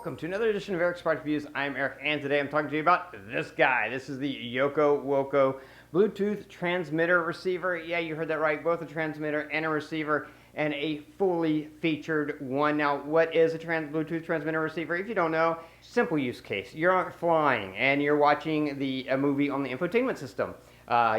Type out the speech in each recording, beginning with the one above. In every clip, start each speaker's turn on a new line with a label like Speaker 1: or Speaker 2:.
Speaker 1: Welcome to another edition of Eric's Product Reviews. I'm Eric, and today I'm talking to you about this guy. This is the YOCOWOCO Bluetooth transmitter receiver. Yeah, you heard that right, both a transmitter and a receiver, and a fully featured one. Now, what is a Bluetooth transmitter receiver? If you don't know, simple use case. You're flying and you're watching a movie on the infotainment system.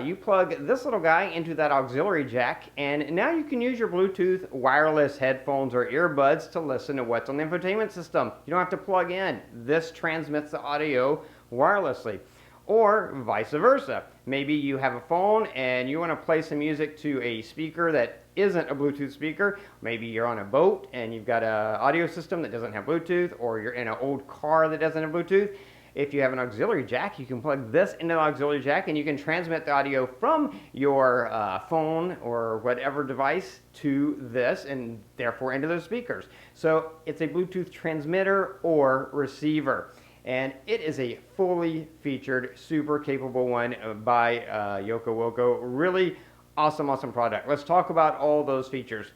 Speaker 1: You plug this little guy into that auxiliary jack, and now you can use your Bluetooth wireless headphones or earbuds to listen to what's on the infotainment system. You don't have to plug in. This transmits the audio wirelessly. Or vice versa. Maybe you have a phone and you want to play some music to a speaker that isn't a Bluetooth speaker. Maybe you're on a boat and you've got an audio system that doesn't have Bluetooth, or you're in an old car that doesn't have Bluetooth. If you have an auxiliary jack, you can plug this into the auxiliary jack and you can transmit the audio from your phone or whatever device to this, and therefore into those speakers. So it's a Bluetooth transmitter or receiver. And it is a fully featured, super capable one by YOCOWOCO. Really awesome product. Let's talk about all those features.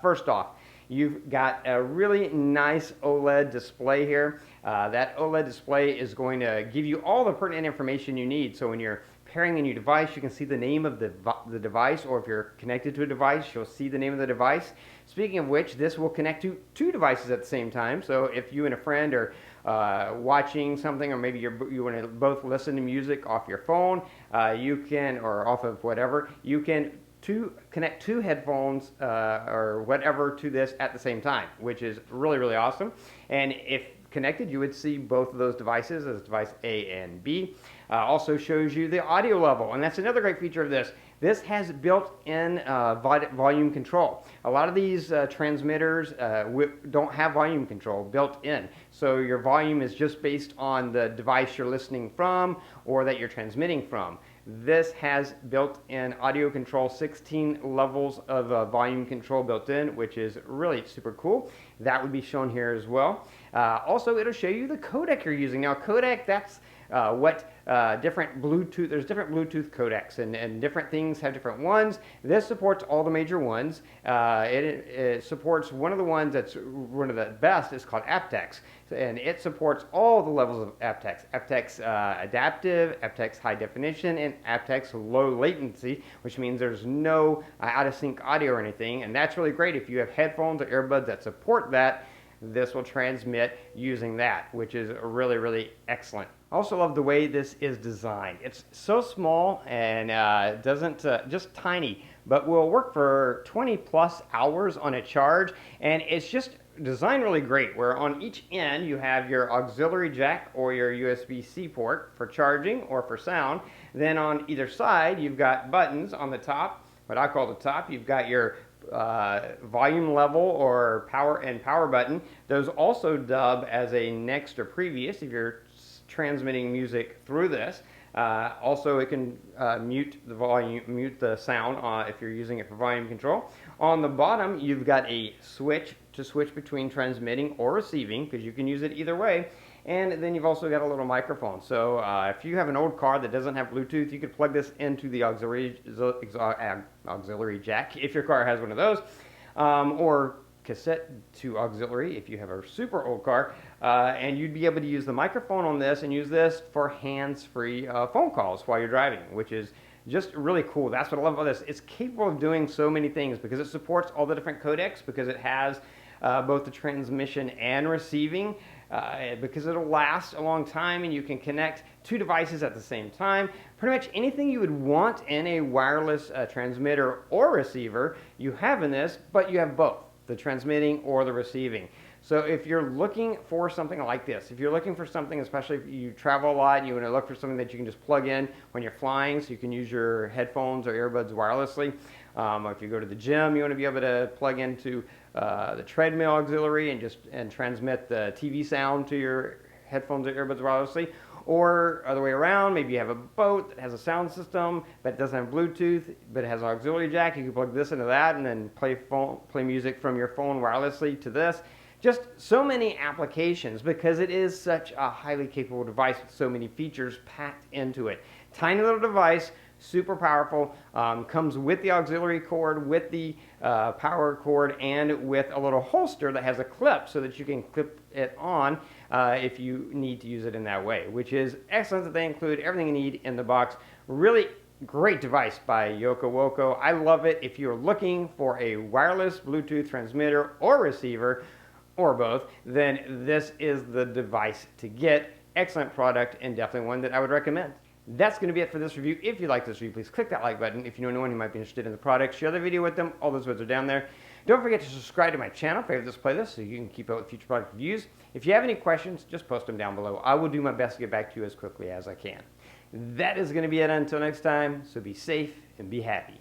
Speaker 1: First off, you've got a really nice OLED display here. That OLED display is going to give you all the pertinent information you need. So when you're pairing a new device, you can see the name of the device, or if you're connected to a device, you'll see the name of the device. Speaking of which, this will connect to two devices at the same time. So if you and a friend are watching something, or maybe you want to both listen to music off your phone, you can, or off of whatever, you can connect two headphones or whatever to this at the same time, which is really awesome. And if connected, you would see both of those devices as device A and B. Also shows you the audio level, and that's another great feature of this. This has built-in volume control. A lot of these transmitters don't have volume control built in, so your volume is just based on the device you're listening from or that you're transmitting from. This has built-in audio control, 16 levels of volume control built in, which is really super cool. That would be shown here as well. Also, it'll show you the codec you're using. Now, codec, that's different Bluetooth, there's different Bluetooth codecs, and different things have different ones. This supports all the major ones. It supports one of the ones that's one of the best is called AptX, and it supports all the levels of AptX. AptX adaptive, AptX high definition, and AptX low latency, which means there's no out of sync audio or anything, and that's really great. If you have headphones or earbuds that support that, this will transmit using that, which is really excellent. I also love the way this is designed. It's so small and doesn't just tiny, but will work for 20 plus hours on a charge, and it's just designed really great, where on each end you have your auxiliary jack or your USB-C port for charging or for sound. Then on either side you've got buttons. On the top, what I call the top, you've got your volume level or power button. Those also dub as a next or previous if you're transmitting music through this. Also, it can mute the sound if you're using it for volume control. On the bottom, you've got a switch to switch between transmitting or receiving, because you can use it either way. And then you've also got a little microphone. So if you have an old car that doesn't have Bluetooth, you could plug this into the auxiliary jack if your car has one of those, or cassette to auxiliary if you have a super old car, and you'd be able to use the microphone on this and use this for hands-free phone calls while you're driving, which is just really cool. That's what I love about this. It's capable of doing so many things because it supports all the different codecs, because it has both the transmission and receiving, because it'll last a long time, and you can connect two devices at the same time. Pretty much anything you would want in a wireless transmitter or receiver, you have in this, but you have both, the transmitting or the receiving. So if you're looking for something like this, if you're looking for something, especially if you travel a lot and you want to look for something that you can just plug in when you're flying, so you can use your headphones or earbuds wirelessly. Or if you go to the gym, you want to be able to plug into the treadmill auxiliary and transmit the TV sound to your headphones or earbuds wirelessly. Or other way around, maybe you have a boat that has a sound system but it doesn't have Bluetooth, but it has an auxiliary jack. You can plug this into that and then play music from your phone wirelessly to this. Just so many applications, because it is such a highly capable device with so many features packed into it. Tiny little device, super powerful, comes with the auxiliary cord, with the power cord, and with a little holster that has a clip so that you can clip it on. if you need to use it in that way, which is excellent that they include everything you need in the box. Really great device by YOCOWOCO. I love it. If you're looking for a wireless Bluetooth transmitter or receiver, or both, then this is the device to get. Excellent product, and definitely one that I would recommend. That's going to be it for this review. If you like this review, please click that like button. If you know anyone who might be interested in the product, share the video with them. All those words are down there. Don't forget to subscribe to my channel, favorite this playlist, so you can keep up with future product reviews. If you have any questions, just post them down below. I will do my best to get back to you as quickly as I can. That is going to be it until next time, so be safe and be happy.